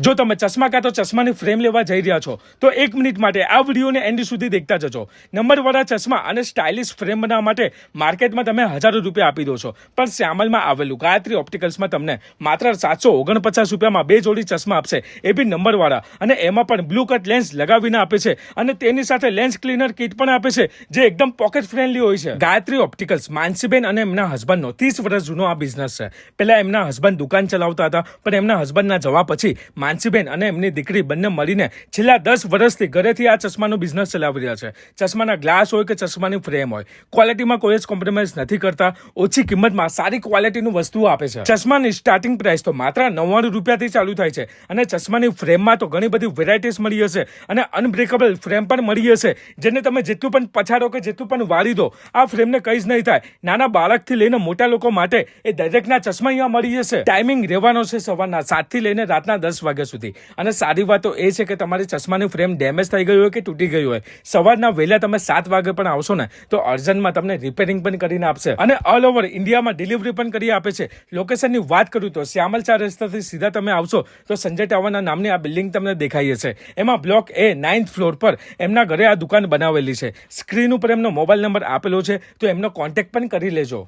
જો તમે ચશ્મા કાં તો ચશ્માની ફ્રેમ લેવા જઈ રહ્યા છો તો 1 મિનિટ માટે આ વિડીયોને એન્ડ સુધી દેખતા જજો. નંબરવાળા ચશ્મા અને સ્ટાઇલિશ ફ્રેમ બનાવવા માટે માર્કેટમાં તમે હજારો રૂપિયા આપી દો છો, પણ શ્યામલમાં આવેલું ગાયત્રી ઓપ્ટિકલ્સમાં તમને માત્ર 749 રૂપિયામાં 2 જોડી ચશ્મા આપશે, એ બી નંબરવાળા, અને એમાં પણ બ્લુ કટ લેન્સ લગાવીને આપે છે અને તેની સાથે લેન્સ ક્લીનર કિટ પણ આપે છે જે એકદમ પોકેટ ફ્રેન્ડલી હોય છે. ગાયત્રી ઓપ્ટિકલ્સ માનસીબેન અને એમના હસબન્ડનો 30 વર્ષ જૂનો આ બિઝનેસ છે. પહેલા એમના હસબન્ડ દુકાન ચલાવતા હતા, પણ એમના હસબન્ડના જવા પછી માનસીબેન અને એમની દીકરી બંને મળીને છેલ્લા 10 વર્ષથી ઘરેથી આ ચશ્માનો બિઝનેસ ચલાવી રહ્યા છે. ચશ્માના ગ્લાસ હોય કે ચશ્માની ફ્રેમ હોય, ક્વોલિટીમાં કોઈ જ કોમ્પ્રોમાઇઝ નથી કરતા. ઓછી કિંમતમાં સારી ક્વોલિટીનું વસ્તુઓ આપે છે. ચશ્માની સ્ટાર્ટિંગ પ્રાઇસ તો માત્ર 99 રૂપિયાથી ચાલુ થાય છે અને ચશ્માની ફ્રેમમાં તો ઘણી બધી વેરાયટીઝ મળી હશે અને અનબ્રેકેબલ ફ્રેમ પણ મળી હશે, જેને તમે જેટલું પણ પછાડો કે જેટલું પણ વાળી દો આ ફ્રેમને કંઈ જ નહીં થાય. નાના બાળકથી લઈને મોટા લોકો માટે એ દરેકના ચશ્મા અહીંયા મળી જશે. ટાઈમિંગ રહેવાનો છે સવારના 7 થી લઈને રાતના 10 વાગ્યા સુધી. અને સારી વાત તો એ છે કે તમારી ચશ્માની ફ્રેમ ડેમેજ થઈ ગઈ હોય કે તૂટી ગઈ હોય, સવારના વહેલા તમે 7 વાગે પણ આવશો ને તો અર્જન્ટમાં તમને રિપેરિંગ પણ કરીને આપશે અને ઓલ ઓવર ઇન્ડિયામાં ડિલિવરી પણ કરી આપે છે. લોકેશનની વાત કરું તો શ્યામલ 4 રસ્તાથી સીધા તમે આવશો તો સંજય ટાવરના નામની આ બિલ્ડિંગ તમને દેખાઈ હશે. એમાં બ્લોક A 9th ફ્લોર પર એમના ઘરે આ દુકાન બનાવેલી છે. સ્ક્રીન ઉપર એમનો મોબાઈલ નંબર આપેલો છે, તો એમનો કોન્ટેક્ટ પણ કરી લેજો.